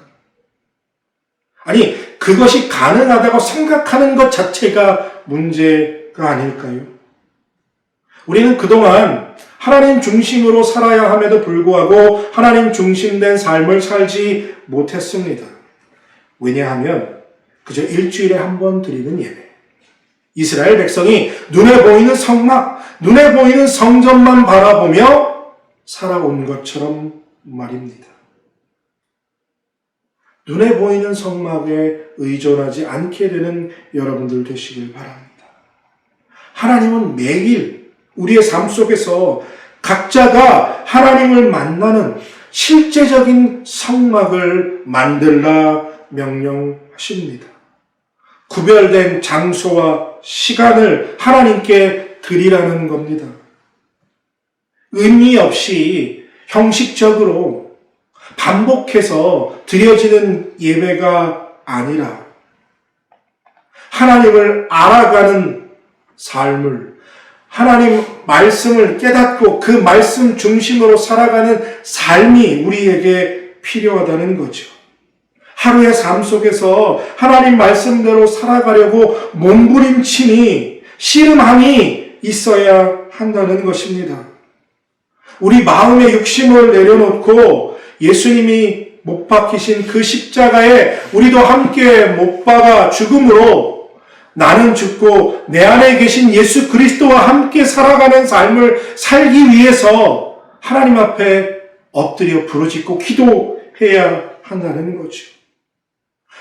아니, 그것이 가능하다고 생각하는 것 자체가 문제가 아닐까요? 우리는 그동안 하나님 중심으로 살아야 함에도 불구하고 하나님 중심된 삶을 살지 못했습니다. 왜냐하면 그저 일주일에 한 번 드리는 예배, 이스라엘 백성이 눈에 보이는 성막, 눈에 보이는 성전만 바라보며 살아온 것처럼 말입니다. 눈에 보이는 성막에 의존하지 않게 되는 여러분들 되시길 바랍니다. 하나님은 매일 우리의 삶 속에서 각자가 하나님을 만나는 실제적인 성막을 만들라 명령하십니다. 구별된 장소와 시간을 하나님께 드리라는 겁니다. 의미 없이 형식적으로 반복해서 드려지는 예배가 아니라 하나님을 알아가는 삶을, 하나님 말씀을 깨닫고 그 말씀 중심으로 살아가는 삶이 우리에게 필요하다는 거죠. 하루의 삶 속에서 하나님 말씀대로 살아가려고 몸부림치니 씨름함이 있어야 한다는 것입니다. 우리 마음의 욕심을 내려놓고 예수님이 못 박히신 그 십자가에 우리도 함께 못 박아 죽음으로 나는 죽고 내 안에 계신 예수 그리스도와 함께 살아가는 삶을 살기 위해서 하나님 앞에 엎드려 부르짖고 기도해야 한다는 거죠.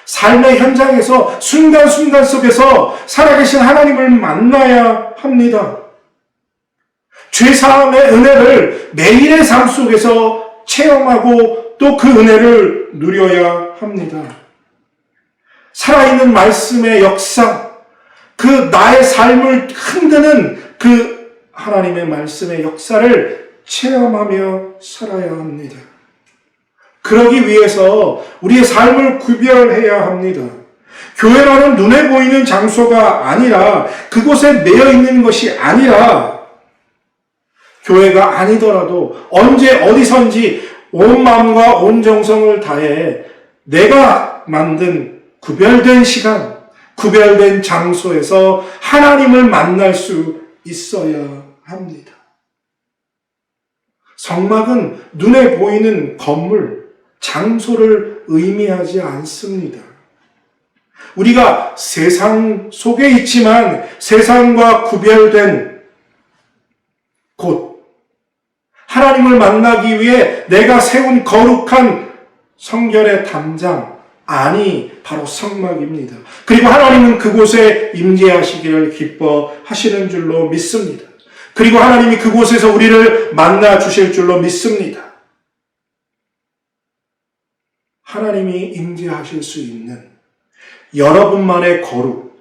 삶의 현장에서 순간순간 속에서 살아계신 하나님을 만나야 합니다. 죄사함의 은혜를 매일의 삶 속에서 체험하고 또 그 은혜를 누려야 합니다. 살아있는 말씀의 역사, 그 나의 삶을 흔드는 그 하나님의 말씀의 역사를 체험하며 살아야 합니다. 그러기 위해서 우리의 삶을 구별해야 합니다. 교회라는 눈에 보이는 장소가 아니라 그곳에 매여 있는 것이 아니라 교회가 아니더라도 언제 어디선지 온 마음과 온 정성을 다해 내가 만든 구별된 시간, 구별된 장소에서 하나님을 만날 수 있어야 합니다. 성막은 눈에 보이는 건물, 장소를 의미하지 않습니다. 우리가 세상 속에 있지만 세상과 구별된 곳, 하나님을 만나기 위해 내가 세운 거룩한 성결의 담장, 안이 바로 성막입니다. 그리고 하나님은 그곳에 임재하시기를 기뻐하시는 줄로 믿습니다. 그리고 하나님이 그곳에서 우리를 만나 주실 줄로 믿습니다. 하나님이 임재하실 수 있는 여러분만의 거룩,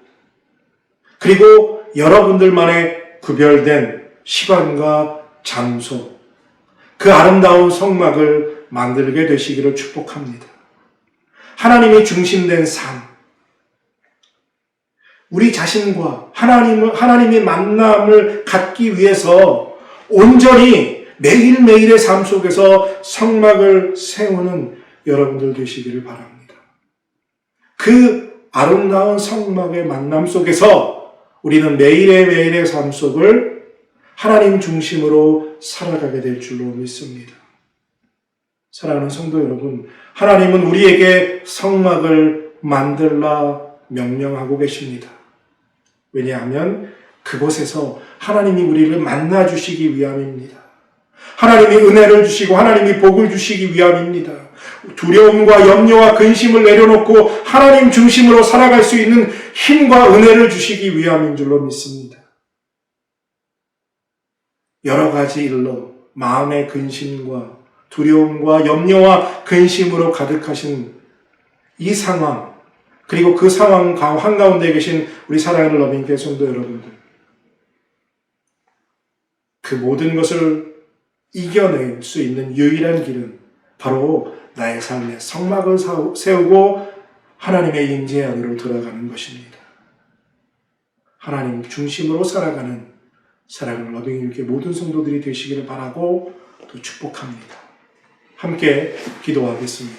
그리고 여러분들만의 구별된 시간과 장소, 그 아름다운 성막을 만들게 되시기를 축복합니다. 하나님이 중심된 삶, 우리 자신과 하나님의 만남을 갖기 위해서 온전히 매일매일의 삶 속에서 성막을 세우는 여러분들 되시기를 바랍니다. 그 아름다운 성막의 만남 속에서 우리는 매일의 삶 속을 하나님 중심으로 살아가게 될 줄로 믿습니다. 사랑하는 성도 여러분, 하나님은 우리에게 성막을 만들라 명령하고 계십니다. 왜냐하면 그곳에서 하나님이 우리를 만나 주시기 위함입니다. 하나님이 은혜를 주시고 하나님이 복을 주시기 위함입니다. 두려움과 염려와 근심을 내려놓고 하나님 중심으로 살아갈 수 있는 힘과 은혜를 주시기 위함인 줄로 믿습니다. 여러 가지 일로 마음의 근심과 두려움과 염려와 근심으로 가득하신 이 상황, 그리고 그 상황 한가운데 계신 우리 사랑하는 러빙교회 성도 여러분들, 그 모든 것을 이겨낼 수 있는 유일한 길은 바로 나의 삶에 성막을 세우고 하나님의 임재 안으로 들어가는 것입니다. 하나님 중심으로 살아가는 사랑하는 러빙교회 모든 성도들이 되시기를 바라고 또 축복합니다. 함께 기도하겠습니다.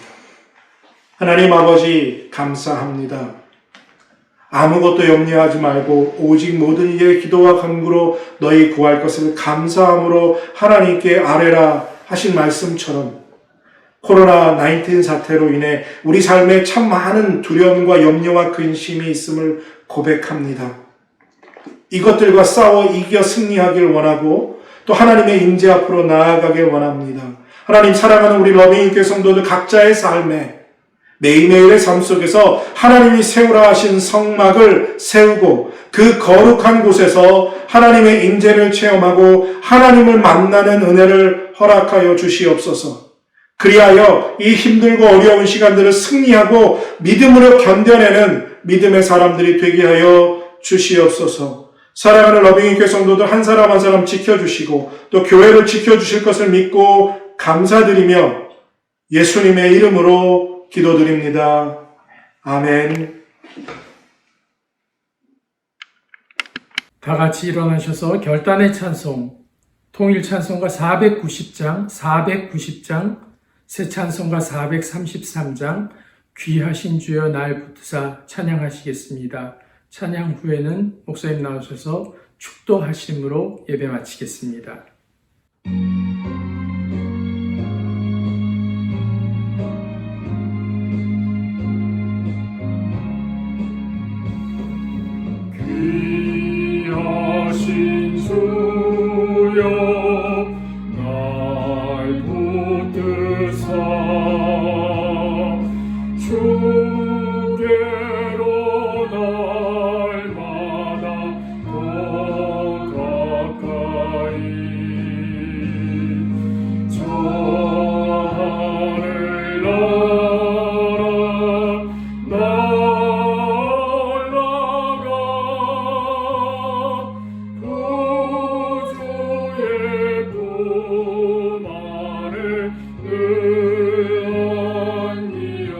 하나님 아버지 감사합니다. 아무것도 염려하지 말고 오직 모든 일에 기도와 간구로 너희 구할 것을 감사함으로 하나님께 아뢰라 하신 말씀처럼 코로나19 사태로 인해 우리 삶에 참 많은 두려움과 염려와 근심이 있음을 고백합니다. 이것들과 싸워 이겨 승리하길 원하고 또 하나님의 임재 앞으로 나아가길 원합니다. 하나님 사랑하는 우리 러빙교회 성도들 각자의 삶에 매일매일의 삶 속에서 하나님이 세우라 하신 성막을 세우고 그 거룩한 곳에서 하나님의 임재를 체험하고 하나님을 만나는 은혜를 허락하여 주시옵소서. 그리하여 이 힘들고 어려운 시간들을 승리하고 믿음으로 견뎌내는 믿음의 사람들이 되게 하여 주시옵소서. 살아가는 러빙이교회 성도들 한 사람 한 사람 지켜주시고 또 교회를 지켜주실 것을 믿고 감사드리며 예수님의 이름으로 기도드립니다. 아멘. 다 같이 일어나셔서 결단의 찬송, 통일 찬송가 490장, 490장, 새 찬송가 433장, 귀하신 주여 날 붙드사 찬양하시겠습니다. 찬양 후에는 목사님 나오셔서 축도하심으로 예배 마치겠습니다. 귀하신 주여 날 붙드사 주께로 날마다 더 가까이 저 하늘 날아가 구주의 품 안에 늘 안기어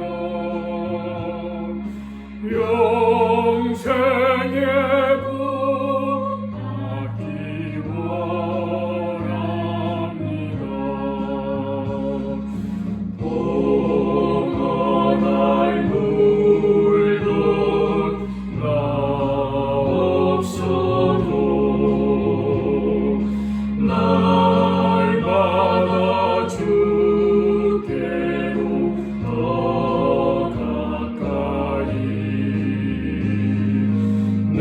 영생의 복 받기 원합니다. 봄과 날 물건 나 없어도 날마다 주께로 더 가까이 내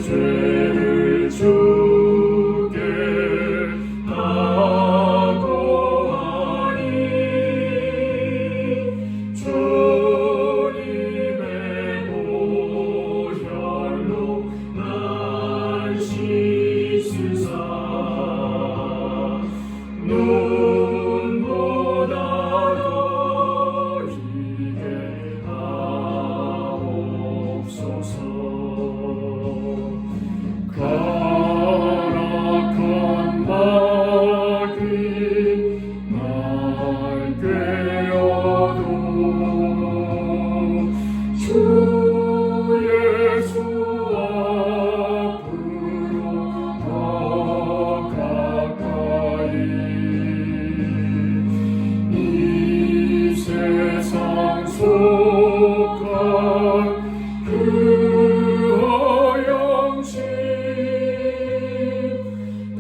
죄를 주께 다고하니 주님의 보혈로 날 씻으사 눈보다 더 희게 하옵소서. 가락한 마귀 날 꿰어도 주 예수 앞으로 더 가까이 이 세상 속한 그 허영심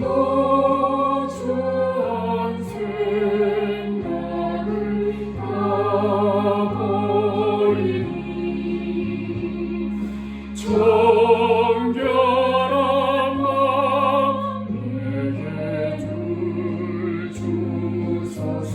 더 추한 생각을 가버리니 정결한 마음 내게 줄 주소서.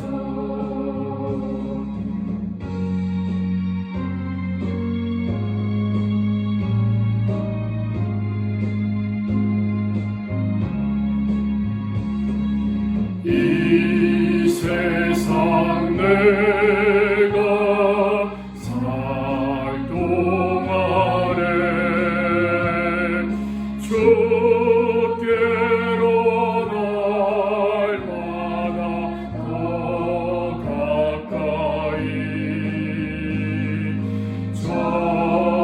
이 세상 내가 살 동안에 주께로 날마다 더 가까이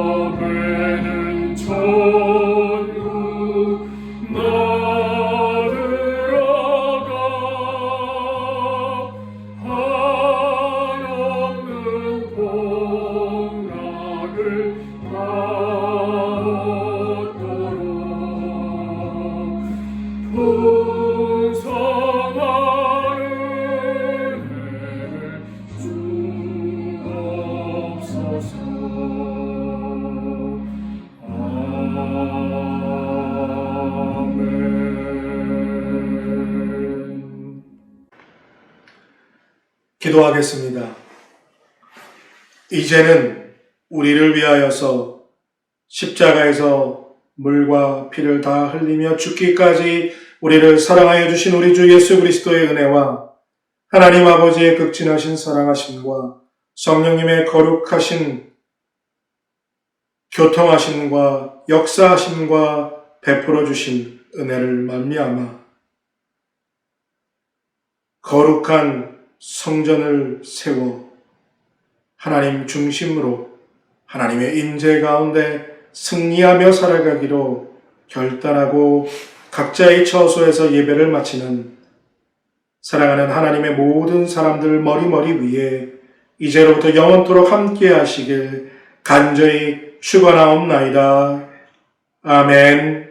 저배는 천국 나들어가 한없는 폭락을 가얻도록 풍성한 은혜를 주옵소서. 아멘. 기도하겠습니다. 이제는 우리를 위하여서 십자가에서 물과 피를 다 흘리며 죽기까지 우리를 사랑하여 주신 우리 주 예수 그리스도의 은혜와 하나님 아버지의 극진하신 사랑하심과 성령님의 거룩하신 교통하심과 역사하심과 베풀어 주신 은혜를 말미암아 거룩한 성전을 세워 하나님 중심으로 하나님의 임재 가운데 승리하며 살아가기로 결단하고 각자의 처소에서 예배를 마치는 사랑하는 하나님의 모든 사람들 머리머리 위에 이제로부터 영원토록 함께 하시길 간절히 축원하옵나이다. 아멘.